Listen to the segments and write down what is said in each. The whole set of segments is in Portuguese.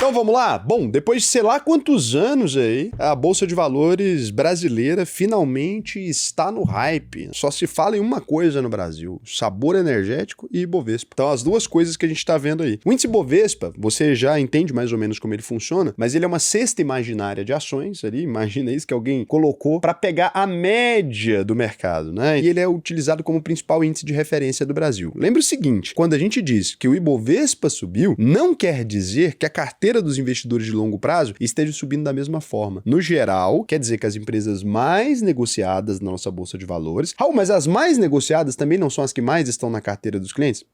Então vamos lá? Bom, depois de sei lá quantos anos aí, a Bolsa de Valores brasileira finalmente está no hype. Só se fala em uma coisa no Brasil: sabor energético e Ibovespa. Então as duas coisas que a gente está vendo aí. O índice Ibovespa, você já entende mais ou menos como ele funciona, mas ele é uma cesta imaginária de ações ali, imagina isso que alguém colocou para pegar a média do mercado, né? E ele é utilizado como principal índice de referência do Brasil. Lembre o seguinte, quando a gente diz que o Ibovespa subiu, não quer dizer que a carteira dos investidores de longo prazo esteja subindo da mesma forma. No geral, quer dizer que as empresas mais negociadas na nossa Bolsa de Valores... Raul, mas as mais negociadas também não são as que mais estão na carteira dos clientes?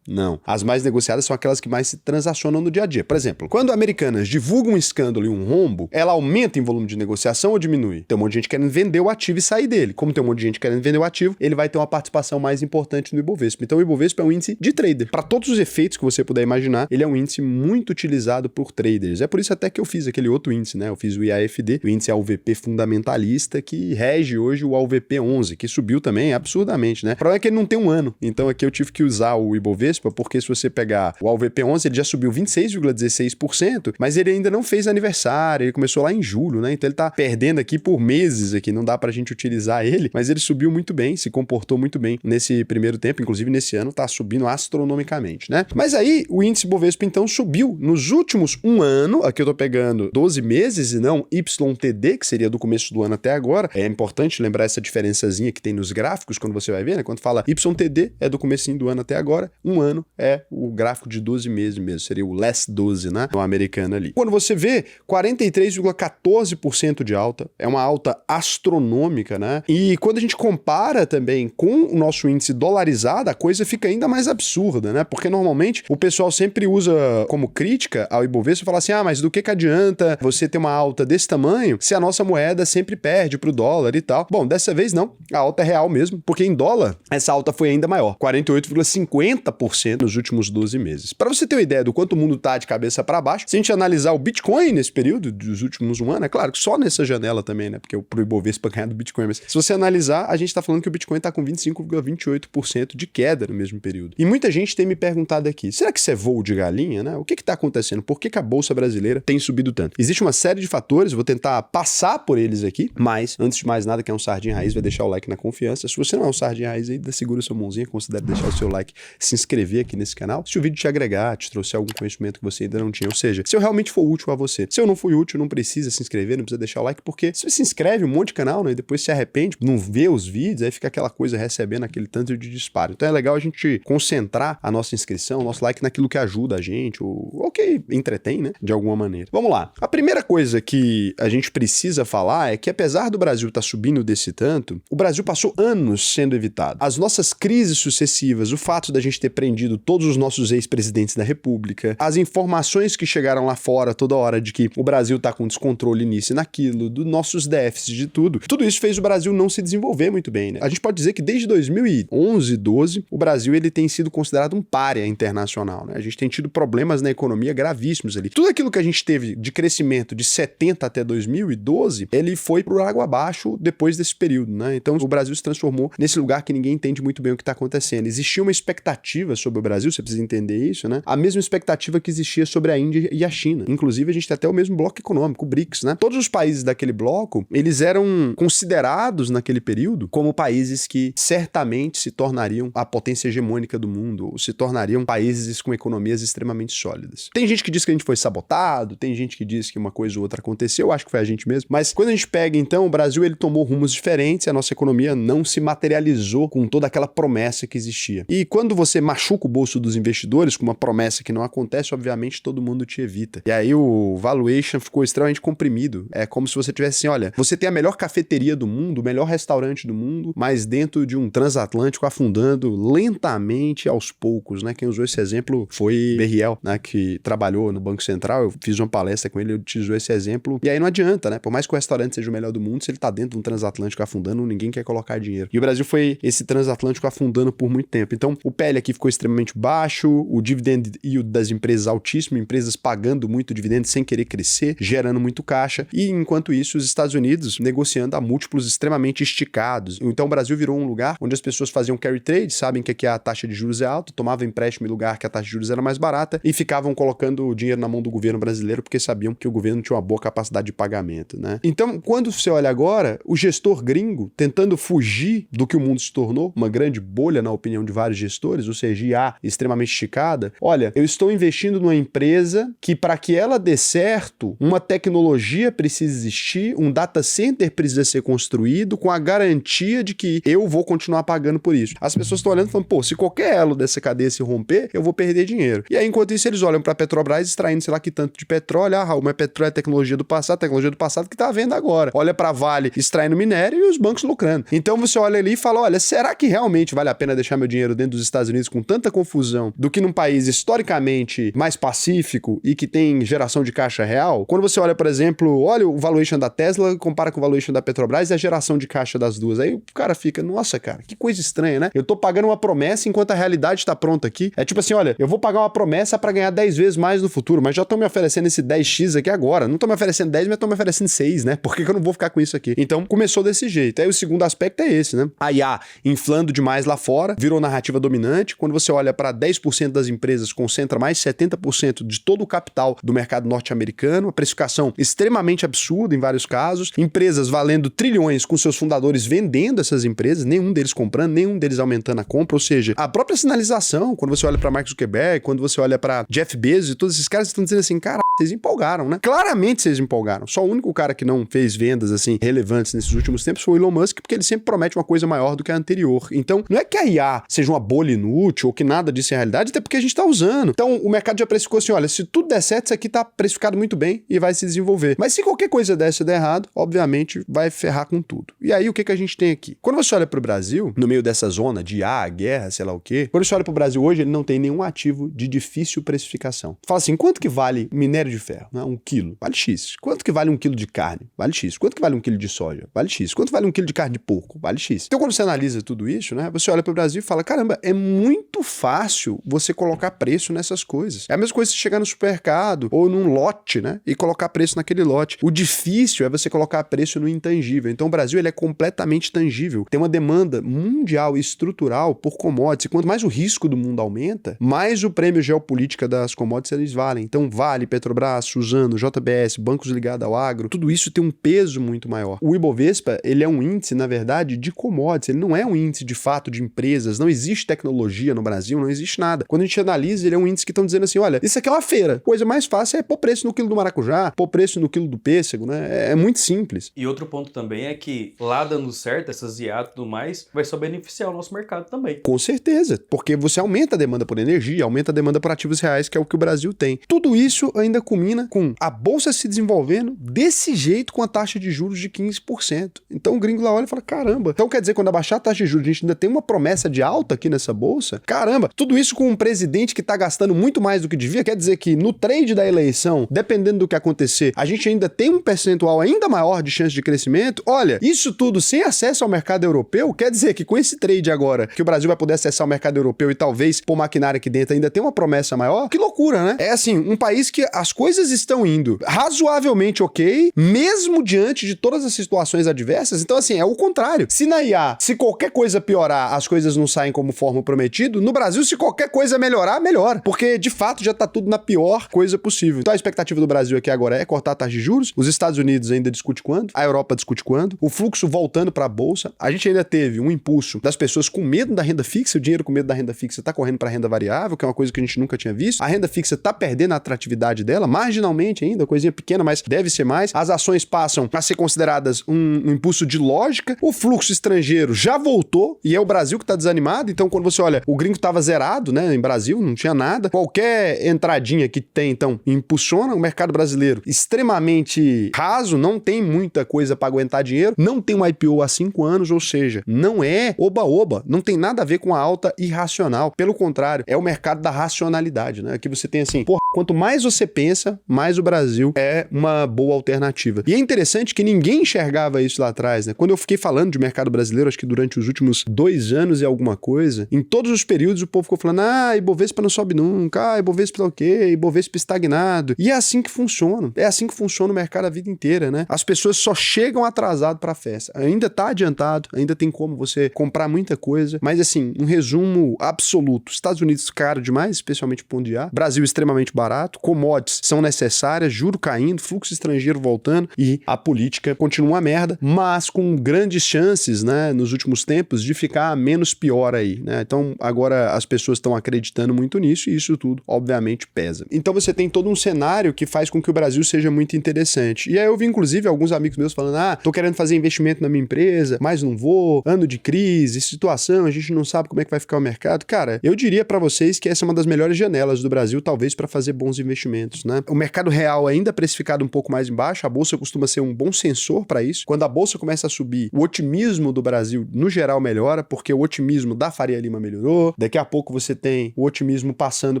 Não. As mais negociadas são aquelas que mais se transacionam no dia a dia. Por exemplo, quando a Americanas divulga um escândalo e um rombo, ela aumenta em volume de negociação ou diminui? Tem um monte de gente querendo vender o ativo e sair dele. Como tem um monte de gente querendo vender o ativo, ele vai ter uma participação mais importante no Ibovespa. Então o Ibovespa é um índice de trader. Para todos os efeitos que você puder imaginar, ele é um índice muito utilizado por traders. É por isso até que eu fiz aquele outro índice, né? Eu fiz o IAFD, o índice AUVP fundamentalista, que rege hoje o AUVP 11, que subiu também absurdamente, né? O problema é que ele não tem um ano. Então aqui eu tive que usar o Ibovespa, porque se você pegar o AUVP11, ele já subiu 26,16%, mas ele ainda não fez aniversário, ele começou lá em julho, né? Então ele tá perdendo aqui por meses aqui, não dá pra gente utilizar ele, mas ele subiu muito bem, se comportou muito bem nesse primeiro tempo, inclusive nesse ano tá subindo astronomicamente, né? Mas aí o índice Bovespa então subiu nos últimos um ano, aqui eu tô pegando 12 meses e não YTD, que seria do começo do ano até agora. É importante lembrar essa diferençazinha que tem nos gráficos quando você vai ver, né? Quando fala YTD é do comecinho do ano até agora, um ano é o gráfico de 12 meses mesmo, seria o last 12, né? No americano ali. Quando você vê 43,14% de alta, é uma alta astronômica, né? E quando a gente compara também com o nosso índice dolarizado, a coisa fica ainda mais absurda, né? Porque normalmente o pessoal sempre usa como crítica ao Ibovespa e fala assim: ah, mas do que adianta você ter uma alta desse tamanho se a nossa moeda sempre perde pro dólar e tal? Bom, dessa vez não, a alta é real mesmo, porque em dólar essa alta foi ainda maior, 48,50% nos últimos 12 meses. Para você ter uma ideia do quanto o mundo tá de cabeça para baixo, se a gente analisar o Bitcoin nesse período dos últimos um ano, é claro que só nessa janela também, né? Porque pro Ibovespa ganhar do Bitcoin, mas se você analisar, a gente tá falando que o Bitcoin tá com 25,28% de queda no mesmo período. E muita gente tem me perguntado aqui, será que isso é voo de galinha, né? O que tá acontecendo? Por que a Bolsa brasileira tem subido tanto? Existe uma série de fatores, vou tentar passar por eles aqui, mas antes de mais nada, quem é um sardinha raiz vai deixar o like na confiança. Se você não é um sardinha raiz aí, segura sua mãozinha, considere deixar o seu like, se inscrever aqui nesse canal, se o vídeo te agregar, te trouxer algum conhecimento que você ainda não tinha, ou seja, se eu realmente for útil a você. Se eu não fui útil, não precisa se inscrever, não precisa deixar o like, porque se você se inscreve um monte de canal, né, e depois se arrepende, não vê os vídeos, aí fica aquela coisa recebendo aquele tanto de disparo. Então é legal a gente concentrar a nossa inscrição, o nosso like naquilo que ajuda a gente, ou que entretém, né, de alguma maneira. Vamos lá. A primeira coisa que a gente precisa falar é que apesar do Brasil estar subindo desse tanto, o Brasil passou anos sendo evitado. As nossas crises sucessivas, o fato da gente ter prendido todos os nossos ex-presidentes da República, as informações que chegaram lá fora toda hora de que o Brasil tá com descontrole nisso e naquilo, dos nossos déficits, de tudo isso fez o Brasil não se desenvolver muito bem, né? A gente pode dizer que desde 2011, 12, o Brasil ele tem sido considerado um pária internacional, né? A gente tem tido problemas na economia gravíssimos ali. Tudo aquilo que a gente teve de crescimento de 70 até 2012, ele foi pro água abaixo depois desse período, né? Então o Brasil se transformou nesse lugar que ninguém entende muito bem o que tá acontecendo. Existia uma expectativa sobre o Brasil, você precisa entender isso, né? A mesma expectativa que existia sobre a Índia e a China. Inclusive, a gente tem até o mesmo bloco econômico, o BRICS, né? Todos os países daquele bloco, eles eram considerados naquele período como países que certamente se tornariam a potência hegemônica do mundo, ou se tornariam países com economias extremamente sólidas. Tem gente que diz que a gente foi sabotado, tem gente que diz que uma coisa ou outra aconteceu, eu acho que foi a gente mesmo, mas quando a gente pega, então, o Brasil, ele tomou rumos diferentes, a nossa economia não se materializou com toda aquela promessa que existia. E quando você machuca o bolso dos investidores com uma promessa que não acontece, obviamente todo mundo te evita. E aí o valuation ficou extremamente comprimido. É como se você tivesse assim, olha, você tem a melhor cafeteria do mundo, o melhor restaurante do mundo, mas dentro de um transatlântico afundando lentamente aos poucos, né? Quem usou esse exemplo foi Berriel, né? Que trabalhou no Banco Central, eu fiz uma palestra com ele, eu utilizou esse exemplo. E aí não adianta, né? Por mais que o restaurante seja o melhor do mundo, se ele tá dentro de um transatlântico afundando, ninguém quer colocar dinheiro. E o Brasil foi esse transatlântico afundando por muito tempo. Então o PL aqui ficou extremamente baixo, o dividend yield das empresas altíssimo, empresas pagando muito dividendo sem querer crescer, gerando muito caixa, e enquanto isso os Estados Unidos negociando a múltiplos extremamente esticados. Então o Brasil virou um lugar onde as pessoas faziam carry trade, sabem que aqui a taxa de juros é alta, tomavam empréstimo em lugar que a taxa de juros era mais barata e ficavam colocando o dinheiro na mão do governo brasileiro porque sabiam que o governo tinha uma boa capacidade de pagamento, né? Então, quando você olha agora, o gestor gringo tentando fugir do que o mundo se tornou, uma grande bolha na opinião de vários gestores, ou seja, IA extremamente esticada, olha, eu estou investindo numa empresa que para que ela dê certo, uma tecnologia precisa existir, um data center precisa ser construído com a garantia de que eu vou continuar pagando por isso. As pessoas estão olhando e falando, pô, se qualquer elo dessa cadeia se romper, eu vou perder dinheiro. E aí, enquanto isso, eles olham para a Petrobras extraindo sei lá que tanto de petróleo, Raul, mas petróleo é tecnologia do passado que tá à venda agora. Olha para Vale extraindo minério e os bancos lucrando. Então você olha ali e fala, olha, será que realmente vale a pena deixar meu dinheiro dentro dos Estados Unidos com tanta confusão do que num país historicamente mais pacífico e que tem geração de caixa real? Quando você olha, por exemplo, olha o valuation da Tesla, compara com o valuation da Petrobras e a geração de caixa das duas. Aí o cara fica, nossa, cara, que coisa estranha, né? Eu tô pagando uma promessa enquanto a realidade tá pronta aqui. É tipo assim, olha, eu vou pagar uma promessa para ganhar 10 vezes mais no futuro, mas já estão me oferecendo esse 10x aqui agora. Não estão me oferecendo 10, mas estão me oferecendo 6, né? Por que eu não vou ficar com isso aqui? Então, começou desse jeito. Aí o segundo aspecto é esse, né? A IA inflando demais lá fora, virou narrativa dominante. Quando você olha para 10% das empresas, concentra mais 70% de todo o capital do mercado norte-americano, a precificação extremamente absurda em vários casos, empresas valendo trilhões com seus fundadores vendendo essas empresas, nenhum deles comprando, nenhum deles aumentando a compra, ou seja, a própria sinalização, quando você olha para Mark Zuckerberg, quando você olha para Jeff Bezos e todos esses caras estão dizendo assim, cara, vocês empolgaram, né? Claramente vocês empolgaram. Só o único cara que não fez vendas, assim, relevantes nesses últimos tempos foi o Elon Musk, porque ele sempre promete uma coisa maior do que a anterior. Então, não é que a IA seja uma bolha inútil ou que nada disso é realidade, até porque a gente tá usando. Então, o mercado já precificou assim, olha, se tudo der certo, isso aqui tá precificado muito bem e vai se desenvolver. Mas se qualquer coisa dessa der errado, obviamente vai ferrar com tudo. E aí, o que a gente tem aqui? Quando você olha pro Brasil, no meio dessa zona de IA, guerra, sei lá o quê, quando você olha pro Brasil hoje, ele não tem nenhum ativo de difícil precificação. Fala assim, quanto que vale minério de ferro? Né? 1 quilo? Vale X. Quanto que vale 1 quilo de carne? Vale X. Quanto que vale 1 quilo de soja? Vale X. Quanto vale 1 quilo de carne de porco? Vale X. Então, quando você analisa tudo isso, né, você olha pro Brasil e fala, caramba, é muito fácil você colocar preço nessas coisas. É a mesma coisa se chegar no supermercado ou num lote, né, e colocar preço naquele lote. O difícil é você colocar preço no intangível. Então, o Brasil, ele é completamente tangível. Tem uma demanda mundial e estrutural por commodities. E quanto mais o risco do mundo aumenta, mais o prêmio geopolítica das commodities eles valem. Então, Vale, Petrobras, Suzano, JBS, bancos ligados ao agro, tudo isso tem um peso muito maior. O Ibovespa, ele é um índice, na verdade, de commodities. Ele não é um índice, de fato, de empresas. Não existe tecnologia no Brasil, não existe nada. Quando a gente analisa, ele é um índice que estão dizendo assim, olha, isso aqui é uma feira. A coisa mais fácil é pôr preço no quilo do maracujá, pôr preço no quilo do pêssego, né? É muito simples. E outro ponto também é que, lá dando certo, essas IA e tudo mais, vai só beneficiar o nosso mercado também. Com certeza, porque você aumenta a demanda por energia, aumenta a demanda por ativos reais, que é o que o Brasil tem. Tudo isso ainda culmina com a bolsa se desenvolvendo desse jeito com a taxa de juros de 15%. Então o gringo lá olha e fala, caramba, então quer dizer, quando abaixar a taxa de juros, a gente ainda tem uma promessa de alta aqui nessa bolsa? Caramba, tudo isso com um presidente que tá gastando muito mais do que devia, quer dizer que no trade da eleição, dependendo do que acontecer, a gente ainda tem um percentual ainda maior de chance de crescimento? Olha, isso tudo sem acesso ao mercado europeu, quer dizer que com esse trade agora, que o Brasil vai poder acessar o mercado europeu e talvez pôr maquinário aqui dentro ainda tem uma promessa maior? Que loucura, né? É assim, um país que as coisas estão indo razoavelmente ok, mesmo diante de todas as situações adversas. Então, assim, é o contrário. Se na IA, se qualquer coisa piorar, as coisas não saem como forma prometido, no Brasil, se qualquer coisa melhorar, melhora. Porque, de fato, já tá tudo na pior coisa possível. Então, a expectativa do Brasil aqui agora é cortar a taxa de juros. Os Estados Unidos ainda discute quando, a Europa discute quando, o fluxo voltando para a bolsa. A gente ainda teve um impulso das pessoas com medo da renda fixa, o dinheiro com medo da renda fixa tá correndo para renda variável, que é uma coisa que a gente nunca tinha visto. A renda fixa tá perdendo a atratividade dela, marginalmente ainda, coisinha pequena, mas deve ser mais. As ações passam a ser consideradas um impulso de lógica. O fluxo estrangeiro já voltou e é o Brasil que tá desanimado. Então, quando você olha, o gringo tava zerado, né, em Brasil, não tinha nada. Qualquer entradinha que tem, então, impulsiona o mercado brasileiro extremamente raso, não tem muita coisa para aguentar dinheiro, não tem um IPO há 5 anos, ou seja, não é oba-oba, não tem nada a ver com a alta irracional. Pelo contrário, é o mercado da racionalidade, né? Aqui você tem assim, porra, quanto mais você pensa, pensa, mais o Brasil é uma boa alternativa. E é interessante que ninguém enxergava isso lá atrás, né? Quando eu fiquei falando de mercado brasileiro, acho que durante os últimos 2 anos e alguma coisa, em todos os períodos o povo ficou falando, Ibovespa não sobe nunca, Ibovespa tá o quê? Ibovespa estagnado. E é assim que funciona. É assim que funciona o mercado a vida inteira, né? As pessoas só chegam atrasado pra festa. Ainda tá adiantado, ainda tem como você comprar muita coisa, mas assim, um resumo absoluto. Estados Unidos caro demais, especialmente pão de ar. Brasil extremamente barato, commodities são necessárias, juro caindo, fluxo estrangeiro voltando e a política continua uma merda, mas com grandes chances, né, nos últimos tempos de ficar menos pior aí, né? Então agora as pessoas estão acreditando muito nisso e isso tudo obviamente pesa. Então você tem todo um cenário que faz com que o Brasil seja muito interessante. E aí eu vi inclusive alguns amigos meus falando, tô querendo fazer investimento na minha empresa, mas não vou, ano de crise, situação, a gente não sabe como é que vai ficar o mercado. Cara, eu diria pra vocês que essa é uma das melhores janelas do Brasil, talvez para fazer bons investimentos, né? O mercado real ainda precificado um pouco mais embaixo, a bolsa costuma ser um bom sensor para isso. Quando a bolsa começa a subir, o otimismo do Brasil no geral melhora, porque o otimismo da Faria Lima melhorou, daqui a pouco você tem o otimismo passando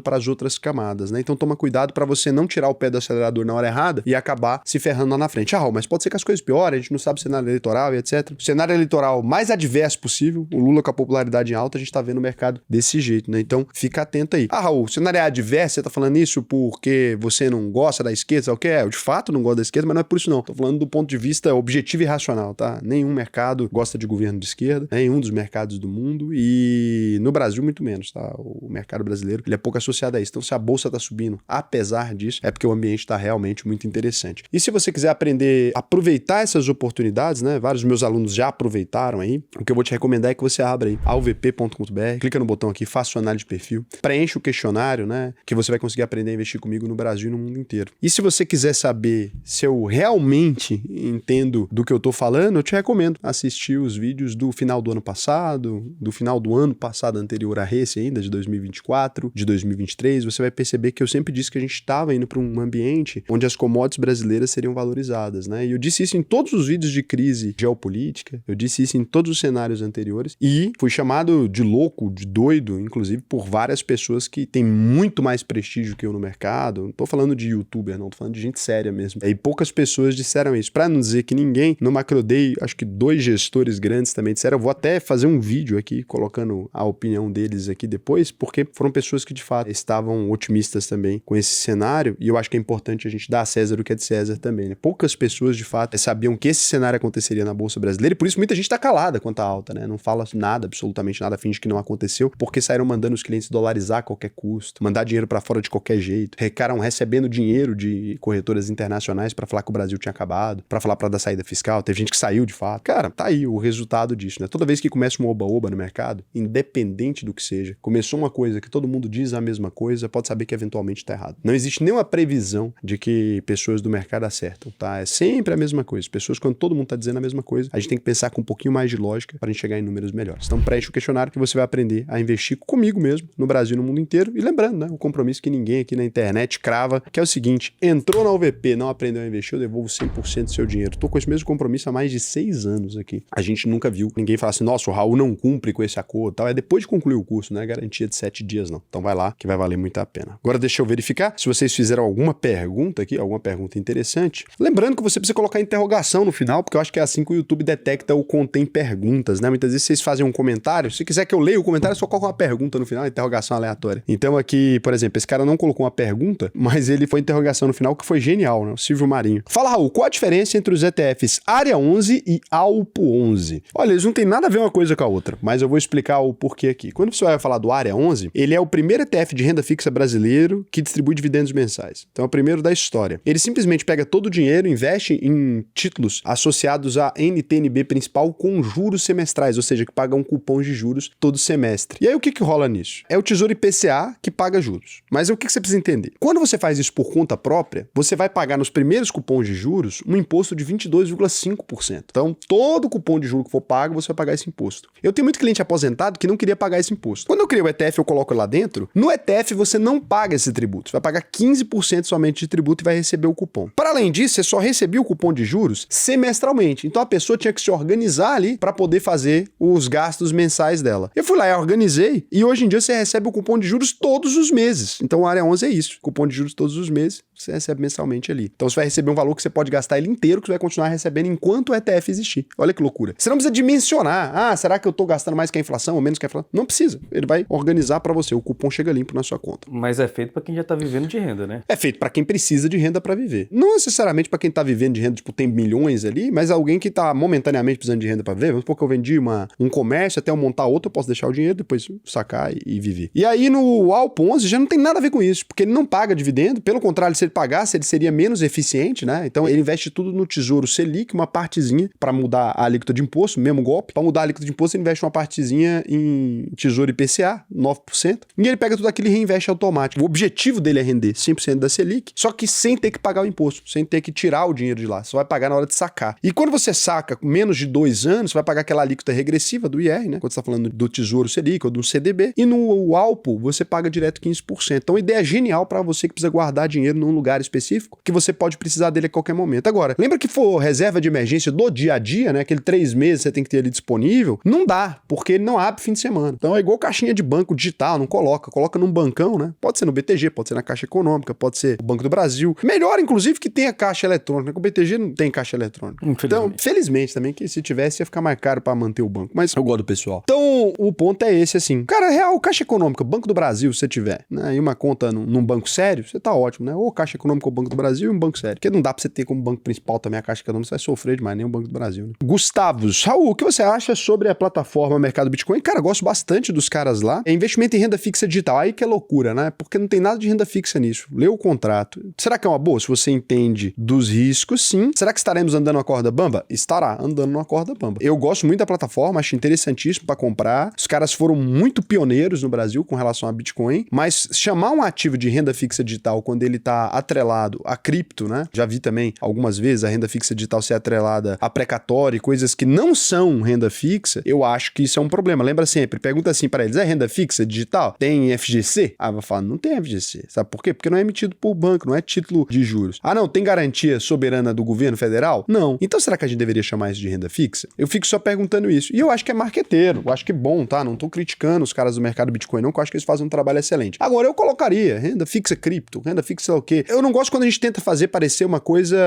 para as outras camadas, né? Então toma cuidado para você não tirar o pé do acelerador na hora errada e acabar se ferrando lá na frente. Raul, mas pode ser que as coisas piorem, a gente não sabe o cenário eleitoral e etc. O cenário eleitoral mais adverso possível, o Lula com a popularidade em alta, a gente tá vendo o mercado desse jeito, né? Então fica atento aí. Raul, o cenário é adverso, você tá falando isso porque você não gosta da esquerda, sabe o que é? Eu de fato não gosto da esquerda, mas não é por isso não. Tô falando do ponto de vista objetivo e racional, tá? Nenhum mercado gosta de governo de esquerda, nenhum dos mercados do mundo e no Brasil muito menos, tá? O mercado brasileiro, ele é pouco associado a isso. Então se a bolsa tá subindo, apesar disso, é porque o ambiente tá realmente muito interessante. E se você quiser aprender a aproveitar essas oportunidades, né? Vários dos meus alunos já aproveitaram aí. O que eu vou te recomendar é que você abra aí alvp.com.br, clica no botão aqui, faça sua análise de perfil, preenche o questionário, né? Que você vai conseguir aprender a investir comigo no Brasil e no mundo inteiro. E se você quiser saber se eu realmente entendo do que eu tô falando, eu te recomendo assistir os vídeos do final do ano passado, do final do ano passado anterior a esse ainda, de 2024, de 2023, você vai perceber que eu sempre disse que a gente estava indo para um ambiente onde as commodities brasileiras seriam valorizadas, né? E eu disse isso em todos os vídeos de crise geopolítica, eu disse isso em todos os cenários anteriores e fui chamado de louco, de doido, inclusive por várias pessoas que têm muito mais prestígio que eu no mercado. Não tô falando de youtuber, não, tô falando de gente séria mesmo. E poucas pessoas disseram isso. Pra não dizer que ninguém, no Macroday, acho que 2 gestores grandes também disseram. Eu vou até fazer um vídeo aqui, colocando a opinião deles aqui depois, porque foram pessoas que de fato estavam otimistas também com esse cenário, e eu acho que é importante a gente dar a César o que é de César também, né? Poucas pessoas de fato sabiam que esse cenário aconteceria na Bolsa Brasileira, e por isso muita gente tá calada quanto à alta, né? Não fala nada, absolutamente nada, finge que não aconteceu, porque saíram mandando os clientes dolarizar a qualquer custo, mandar dinheiro pra fora de qualquer jeito, ficaram recebendo dinheiro de corretoras internacionais pra falar que o Brasil tinha acabado, pra falar pra dar saída fiscal, teve gente que saiu de fato. Cara, tá aí o resultado disso, né? Toda vez que começa um oba-oba no mercado, independente do que seja, começou uma coisa que todo mundo diz a mesma coisa, pode saber que eventualmente tá errado. Não existe nenhuma previsão de que pessoas do mercado acertam, tá? É sempre a mesma coisa. Pessoas, quando todo mundo tá dizendo a mesma coisa, a gente tem que pensar com um pouquinho mais de lógica pra gente chegar em números melhores. Então preenche o questionário que você vai aprender a investir comigo mesmo, no Brasil e no mundo inteiro. E lembrando, né? O compromisso que ninguém aqui na internet crava, que é o seguinte: entrou na UVP, não aprendeu a investir, eu devolvo 100% do seu dinheiro. Tô com esse mesmo compromisso há mais de 6 anos aqui. A gente nunca viu ninguém falar assim, nossa, o Raul não cumpre com esse acordo, tal. É depois de concluir o curso, não é garantia de 7 dias, não. Então vai lá, que vai valer muito a pena. Agora deixa eu verificar se vocês fizeram alguma pergunta aqui, alguma pergunta interessante. Lembrando que você precisa colocar interrogação no final, porque eu acho que é assim que o YouTube detecta o contém perguntas, né? Muitas vezes vocês fazem um comentário, se quiser que eu leia o comentário, só coloca uma pergunta no final, interrogação aleatória. Então aqui, por exemplo, esse cara não colocou uma pergunta, mas ele foi interrogação no final, que foi genial, né? O Silvio Marinho. Fala, Raul, qual a diferença entre os ETFs Área 11 e Alpo 11? Olha, eles não têm nada a ver uma coisa com a outra, mas eu vou explicar o porquê aqui. Quando você vai falar do Área 11, ele é o primeiro ETF de renda fixa brasileiro que distribui dividendos mensais. Então é o primeiro da história. Ele simplesmente pega todo o dinheiro, investe em títulos associados à NTNB principal com juros semestrais, ou seja, que paga um cupom de juros todo semestre. E aí o que rola nisso? É o Tesouro IPCA que paga juros. Mas o que você precisa entender? Quando você faz isso por conta própria, você vai pagar nos primeiros cupons de juros um imposto de 22,5%. Então, todo cupom de juros que for pago, você vai pagar esse imposto. Eu tenho muito cliente aposentado que não queria pagar esse imposto. Quando eu crio o ETF, eu coloco lá dentro, no ETF você não paga esse tributo. Você vai pagar 15% somente de tributo e vai receber o cupom. Para além disso, você só recebia o cupom de juros semestralmente. Então, a pessoa tinha que se organizar ali para poder fazer os gastos mensais dela. Eu fui lá e organizei e hoje em dia você recebe o cupom de juros todos os meses. Então, a Área 11 é isso. Cupom de juros todos os meses. você recebe mensalmente ali. Então você vai receber um valor que você pode gastar ele inteiro, que você vai continuar recebendo enquanto o ETF existir. Olha que loucura. Você não precisa dimensionar. Ah, será que eu tô gastando mais que a inflação ou menos que a inflação? Não precisa. Ele vai organizar para você. O cupom chega limpo na sua conta. Mas é feito para quem já tá vivendo de renda, né? É feito para quem precisa de renda para viver. Não necessariamente para quem tá vivendo de renda, tipo, tem milhões ali, mas alguém que tá momentaneamente precisando de renda para viver. Vamos supor que eu vendi um comércio, até eu montar outro, eu posso deixar o dinheiro, depois sacar e viver. E aí no Alpo 11 já não tem nada a ver com isso, porque ele não paga dividendo. Pelo contrário, se ele pagasse, ele seria menos eficiente, né? Então ele investe tudo no Tesouro Selic, uma partezinha para mudar a alíquota de imposto, mesmo golpe. Para mudar a alíquota de imposto, ele investe uma partezinha em Tesouro IPCA, 9%, e ele pega tudo aquilo e reinveste automático. O objetivo dele é render 100% da Selic, só que sem ter que pagar o imposto, sem ter que tirar o dinheiro de lá. Você vai pagar na hora de sacar. E quando você saca com menos de 2 anos, você vai pagar aquela alíquota regressiva do IR, né? Quando você está falando do Tesouro Selic ou do CDB. E no Alpo, você paga direto 15%. Então, a ideia genial para você que precisa guardar dinheiro num lugar específico, que você pode precisar dele a qualquer momento. Agora, lembra que for reserva de emergência do dia a dia, né? Aquele 3 meses você tem que ter ele disponível? Não dá, porque ele não abre fim de semana. Então, é igual caixinha de banco digital, não coloca num bancão, né? Pode ser no BTG, pode ser na Caixa Econômica, pode ser o Banco do Brasil. Melhor, inclusive, que tenha caixa eletrônica. O BTG não tem caixa eletrônica. Então, felizmente também, que se tivesse ia ficar mais caro para manter o banco. Mas eu gosto do pessoal. Então, o ponto é esse, assim. Cara, real, Caixa Econômica, Banco do Brasil, se você tiver, né? E uma conta num banco sério, você tá ótimo, né? Ou Caixa Econômica ou Banco do Brasil e um banco sério. Porque não dá pra você ter como banco principal também a Caixa Econômica, você vai sofrer demais, nem o Banco do Brasil, né? Gustavos, Raul, o que você acha sobre a plataforma Mercado Bitcoin? Cara, gosto bastante dos caras lá. É investimento em renda fixa digital. Aí que é loucura, né? Porque não tem nada de renda fixa nisso. Lê o contrato. Será que é uma boa? Se você entende dos riscos, sim. Será que estaremos andando uma corda bamba? Estará andando uma corda bamba. Eu gosto muito da plataforma, acho interessantíssimo para comprar. Os caras foram muito pioneiros no Brasil com relação a Bitcoin, mas chamar um ativo de renda fixa digital quando ele tá atrelado a cripto, né? Já vi também algumas vezes a renda fixa digital ser atrelada a precatório e coisas que não são renda fixa, eu acho que isso é um problema. Lembra sempre, pergunta assim para eles, é renda fixa digital? Tem FGC? Ah, vai falar, não tem FGC. Sabe por quê? Porque não é emitido por banco, não é título de juros. Ah, não, tem garantia soberana do governo federal? Não. Então será que a gente deveria chamar isso de renda fixa? Eu fico só perguntando isso. E eu acho que é marqueteiro, eu acho que é bom, tá? Não tô criticando os caras do mercado Bitcoin, não, que eu acho que eles fazem um trabalho excelente. Agora, eu colocaria renda fixa cripto, renda fixa sei lá o quê. Eu não gosto quando a gente tenta fazer parecer uma coisa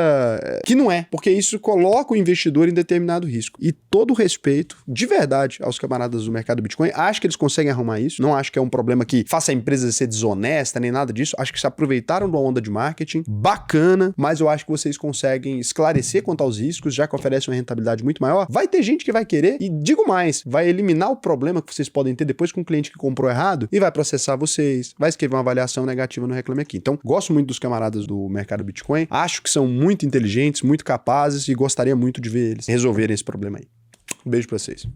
que não é, porque isso coloca o investidor em determinado risco. E todo respeito, de verdade, aos camaradas do mercado Bitcoin, acho que eles conseguem arrumar isso, não acho que é um problema que faça a empresa ser desonesta, nem nada disso, acho que se aproveitaram de uma onda de marketing bacana, mas eu acho que vocês conseguem esclarecer quanto aos riscos, já que oferece uma rentabilidade muito maior. Vai ter gente que vai querer, e digo mais, vai eliminar o problema que vocês podem ter depois com um cliente que comprou errado e vai processar vocês, vai escrever uma avaliação negativa no Reclame Aqui. Então, gosto muito dos camaradas do mercado Bitcoin, acho que são muito inteligentes, muito capazes e gostaria muito de ver eles resolverem esse problema aí. Um beijo pra vocês.